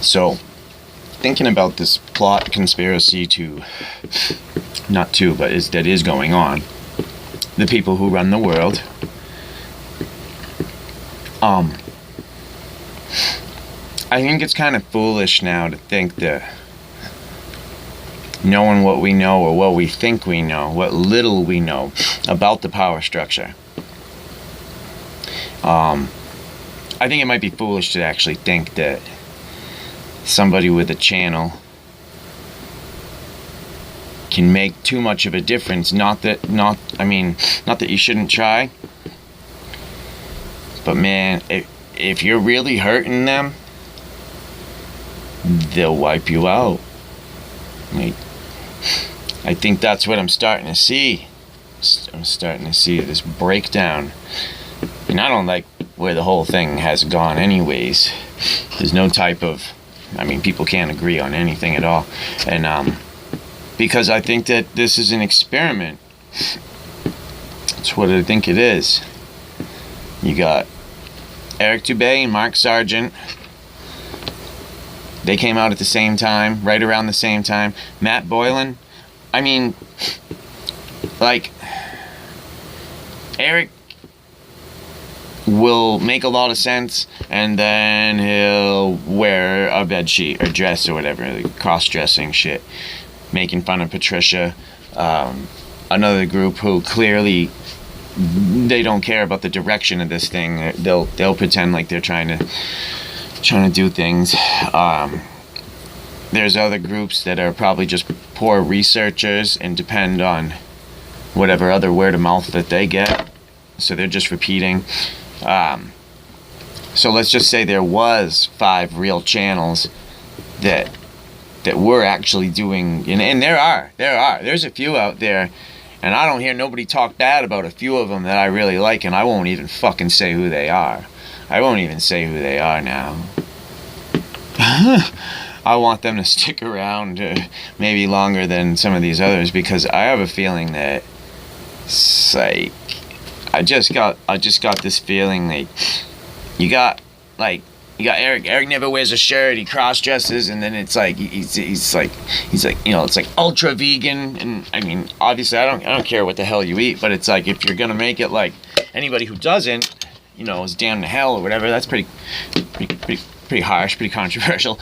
So, thinking about this plot conspiracy that is going on, the people who run the world, I think it's kind of foolish now to think that knowing what we know or what we think we know, what little we know about the power structure, I think it might be foolish to actually think that somebody with a channel can make too much of a difference. Not that you shouldn't try, but man, if you're really hurting them, they'll wipe you out. I think that's what I'm starting to see. I'm starting to see this breakdown. And I don't like where the whole thing has gone anyways. There's no type of... people can't agree on anything at all. And, because I think that this is an experiment. That's what I think it is. You got Eric Dubay and Mark Sargent. They came out at the same time, right around the same time. Matt Boylan. Eric will make a lot of sense, and then he'll wear a bed sheet or dress or whatever, like cross-dressing shit, making fun of Patricia. Another group who clearly they don't care about the direction of this thing. They'll pretend like they're trying to do things. There's other groups that are probably just poor researchers and depend on whatever other word of mouth that they get, so they're just repeating. So let's just say there was 5 real channels that were actually doing, and there's a few out there, and I don't hear nobody talk bad about a few of them that I really like, and I won't even fucking say who they are. I won't even say who they are now. I want them to stick around maybe longer than some of these others, because I have a feeling that it's like I just got this feeling like you got Eric. Eric never wears a shirt. He cross dresses, and then it's like he's like it's like ultra vegan. And obviously I don't care what the hell you eat, but it's like if you're gonna make it like anybody who doesn't, is damned to hell or whatever. That's pretty harsh, pretty controversial.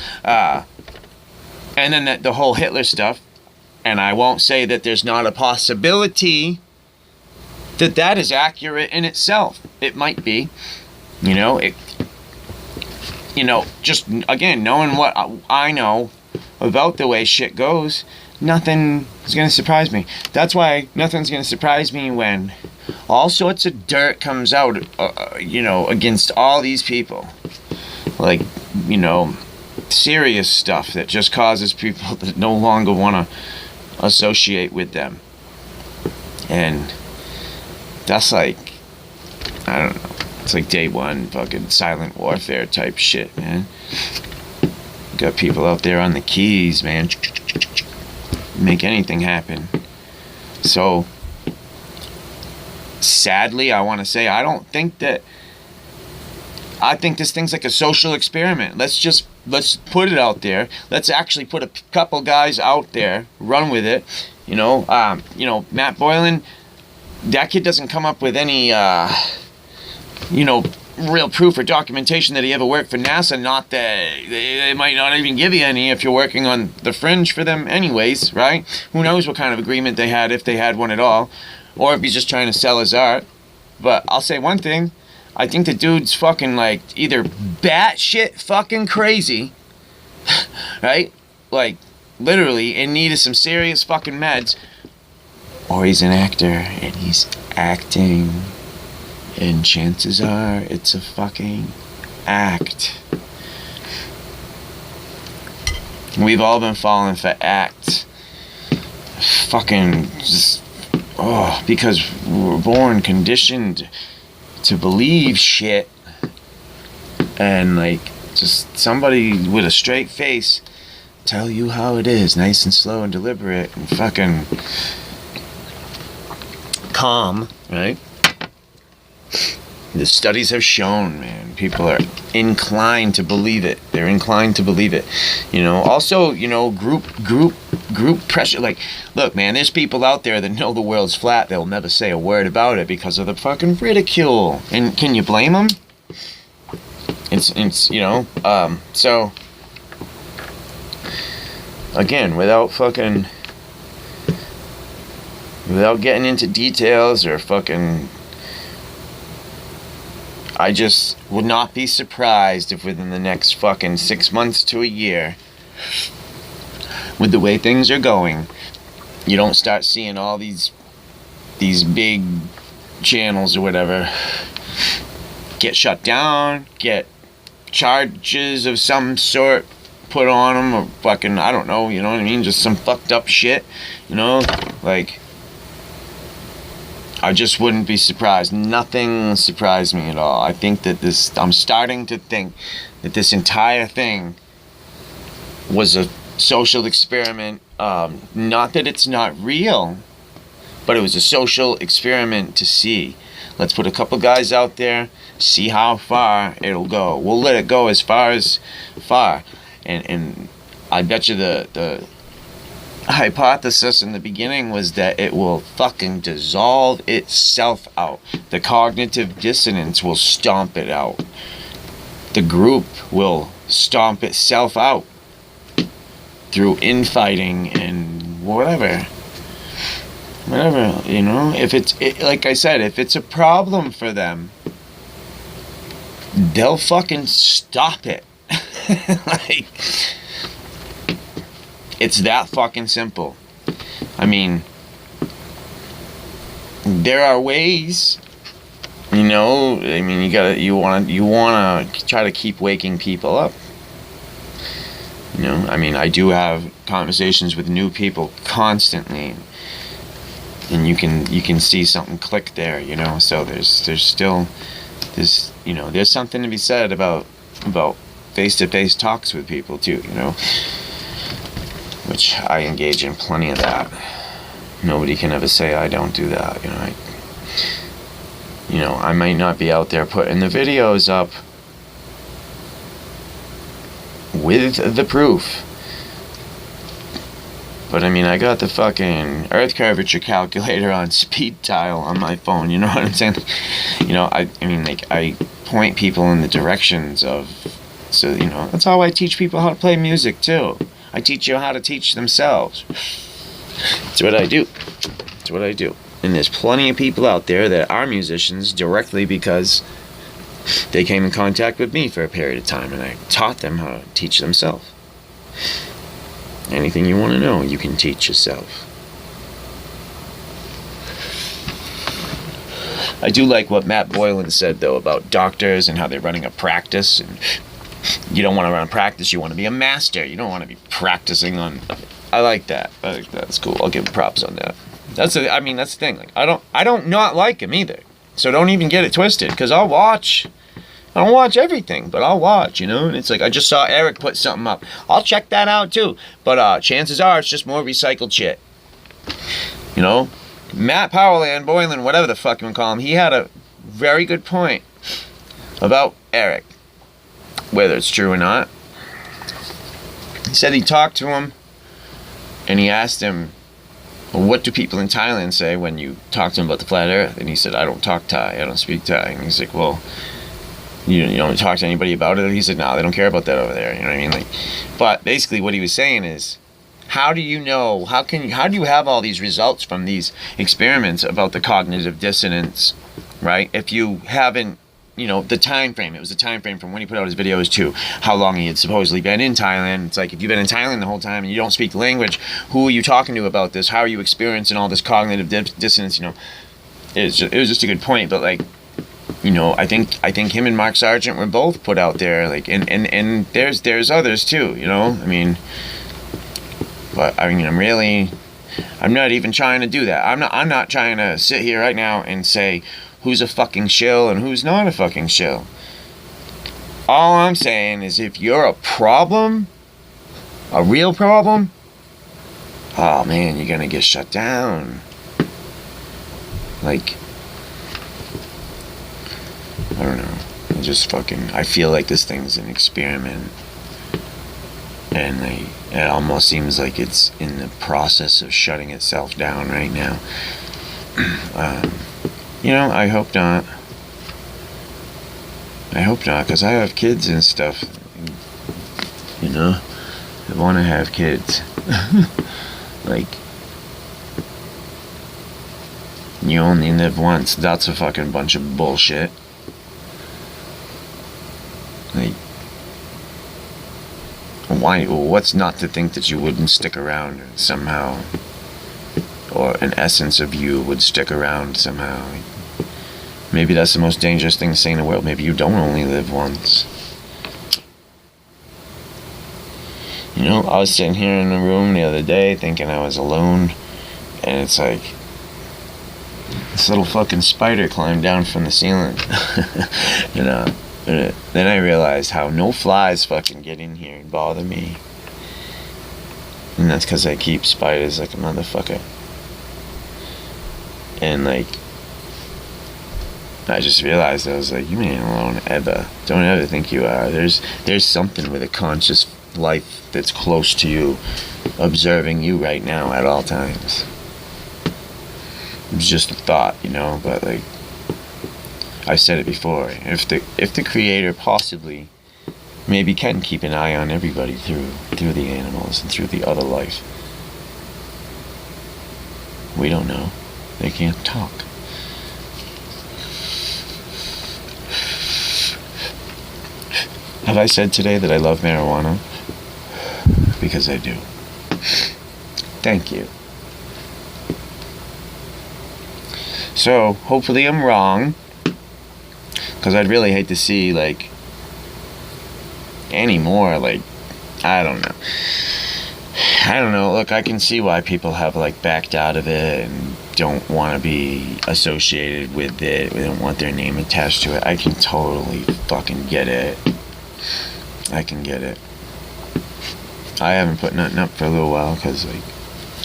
And then the whole Hitler stuff. And I won't say that there's not a possibility that is accurate in itself. It might be, just again, knowing what I know about the way shit goes, nothing is going to surprise me. That's why nothing's going to surprise me when all sorts of dirt comes out, against all these people. Like, serious stuff that just causes people to no longer want to associate with them. And that's like, I don't know, it's like day one fucking silent warfare type shit, man. Got people out there on the keys, man. Make anything happen. So sadly, I want to say I think this thing's like a social experiment. Let's put it out there. Let's actually put a couple guys out there, run with it. Matt Boylan, that kid doesn't come up with any, real proof or documentation that he ever worked for NASA. Not that they might not even give you any if you're working on the fringe for them anyways, right? Who knows what kind of agreement they had, if they had one at all, or if he's just trying to sell his art. But I'll say one thing. I think the dude's fucking like either batshit fucking crazy, right? Like literally in need of some serious fucking meds, or he's an actor and he's acting, and chances are it's a fucking act. We've all been falling for acts. Fucking just, because we're born conditioned to believe shit, and like just somebody with a straight face tell you how it is, nice and slow and deliberate and fucking calm, right? The studies have shown, man, people are inclined to believe it. They're inclined to believe it. You know, also, you know, group pressure. Like, look, man, there's people out there that know the world's flat. They'll never say a word about it because of the fucking ridicule. And can you blame them? It's you know, so, again, without getting into details or fucking, I just would not be surprised if within the next fucking 6 months to a year, with the way things are going, you don't start seeing all these big channels or whatever get shut down, get charges of some sort put on them, or fucking, I don't know, you know what I mean, just some fucked up shit, you know, like, I just wouldn't be surprised. Nothing surprised me at all. I think that I'm starting to think that this entire thing was a social experiment. Not that it's not real, but it was a social experiment to see. Let's put a couple guys out there, see how far it'll go. We'll let it go as far. And I bet you the hypothesis in the beginning was that it will fucking dissolve itself out. The cognitive dissonance will stomp it out. The group will stomp itself out through infighting and whatever, you know. If like I said, if it's a problem for them, they'll fucking stop it. Like, it's that fucking simple. I mean, there are ways, you know. I mean, you wanna try to keep waking people up. You know, I mean, I do have conversations with new people constantly, and you can see something click there, you know. So there's still this, you know, there's something to be said about face-to-face talks with people too, you know. Which I engage in plenty of that. Nobody can ever say I don't do that, you know. I might not be out there putting the videos up with the proof, but I mean, I got the fucking earth curvature calculator on speed dial on my phone, you know what I'm saying? You know, I mean, like, I point people in the directions of, so, you know, that's how I teach people how to play music too. I teach you how to teach themselves. That's what I do. That's what I do. And there's plenty of people out there that are musicians directly because they came in contact with me for a period of time and I taught them how to teach themselves. Anything you want to know, you can teach yourself. I do like what Matt Boylan said, though, about doctors and how they're running a practice, and you don't want to run a practice, you want to be a master. You don't want to be practicing on. I like that. That's cool. I'll give him props on that. That's the thing. Like, I don't not like him either. So don't even get it twisted, because I'll watch. I don't watch everything, but I'll watch, you know. And it's like, I just saw Eric put something up. I'll check that out too. But chances are it's just more recycled shit. You know, Matt Powerland, Boylan, whatever the fuck you want to call him, he had a very good point about Eric. Whether it's true or not. He said he talked to him and he asked him, well, what do people in Thailand say when you talk to them about the flat earth? And he said, I don't talk Thai, I don't speak Thai. And he's like, well, you don't talk to anybody about it? He said, no, they don't care about that over there, you know what I mean? Like, but basically what he was saying is, how do you know, how do you have all these results from these experiments about the cognitive dissonance, right? If you haven't, you know, the time frame. It was the time frame from when he put out his videos to how long he had supposedly been in Thailand. It's like, if you've been in Thailand the whole time and you don't speak the language, who are you talking to about this? How are you experiencing all this cognitive dissonance? You know, it was just a good point. But, like, you know, I think him and Mark Sargent were both put out there. Like, and there's others too. You know, I mean, but I mean, I'm not even trying to do that. I'm not trying to sit here right now and say who's a fucking shill and who's not a fucking shill. All I'm saying is, if you're a problem, a real problem, oh man, you're gonna get shut down. Like, I don't know. I feel like this thing's an experiment. And it almost seems like it's in the process of shutting itself down right now. I hope not. Because I have kids and stuff. I want to have kids. Like, you only live once. That's a fucking bunch of bullshit. Like, why? What's not to think that you wouldn't stick around somehow? Or an essence of you would stick around somehow. Maybe that's the most dangerous thing to say in the world. Maybe you don't only live once. I was sitting here in the room the other day thinking I was alone. And it's like, this little fucking spider climbed down from the ceiling. Then I realized how no flies fucking get in here and bother me. And that's because I keep spiders like a motherfucker. And I just realized, I was like, you ain't alone ever. Don't ever think you are. There's something with a conscious life that's close to you, observing you right now at all times. It's just a thought, but I've said it before. If the creator possibly maybe can keep an eye on everybody through the animals and through the other life. We don't know. They can't talk. Have I said today that I love marijuana? Because I do. Thank you. So, hopefully I'm wrong. Because I'd really hate to see, any more, I don't know. Look, I can see why people have, backed out of it and don't want to be associated with it. They don't want their name attached to it. I can totally fucking get it. I can get it. I haven't put nothing up for a little while because,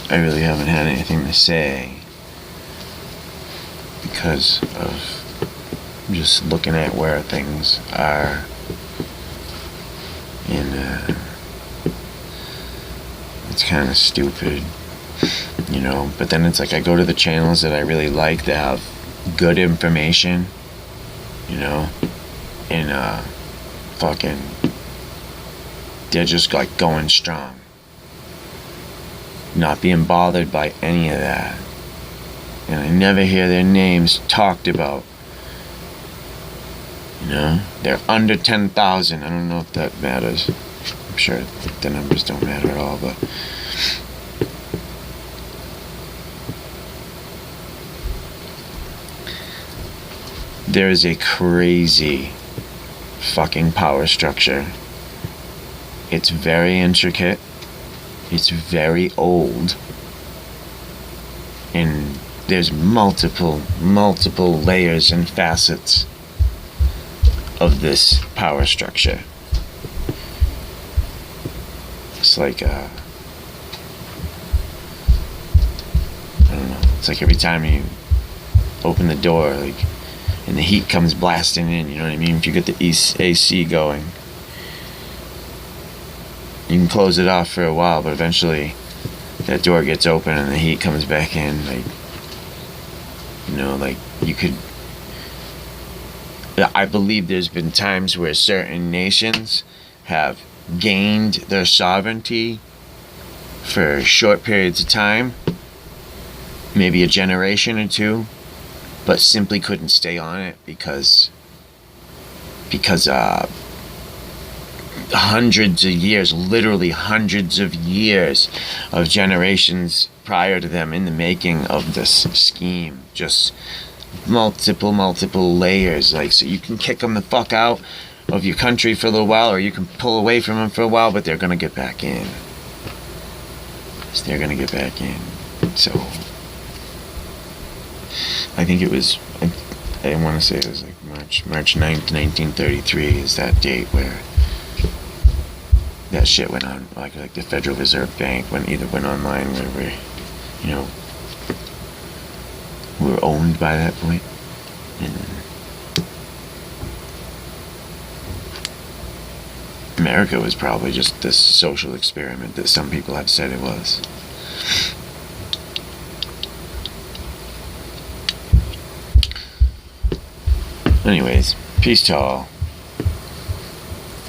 I really haven't had anything to say. Because of just looking at where things are. And, it's kind of stupid, but then it's I go to the channels that I really like that have good information, and, fucking, they're just, going strong. Not being bothered by any of that. And I never hear their names talked about. They're under 10,000. I don't know if that matters. I'm sure the numbers don't matter at all, but there is a crazy fucking power structure. It's very intricate. It's very old. And there's multiple layers and facets of this power structure. It's I don't know, it's every time you open the door, and the heat comes blasting in, you know what I mean? If you get the AC going, you can close it off for a while, but eventually that door gets open and the heat comes back in, you could... I believe there's been times where certain nations have gained their sovereignty for short periods of time, maybe a generation or two, but simply couldn't stay on it because hundreds of years, literally hundreds of years of generations prior to them in the making of this scheme, just multiple layers, so you can kick them the fuck out of your country for a little while, or you can pull away from them for a while, but they're gonna get back in. So I think it was, I want to say it was March 9th, 1933 is that date where that shit went on, like the Federal Reserve Bank went online where we were owned by that point. And then America was probably just this social experiment that some people have said it was. Anyways, peace to all.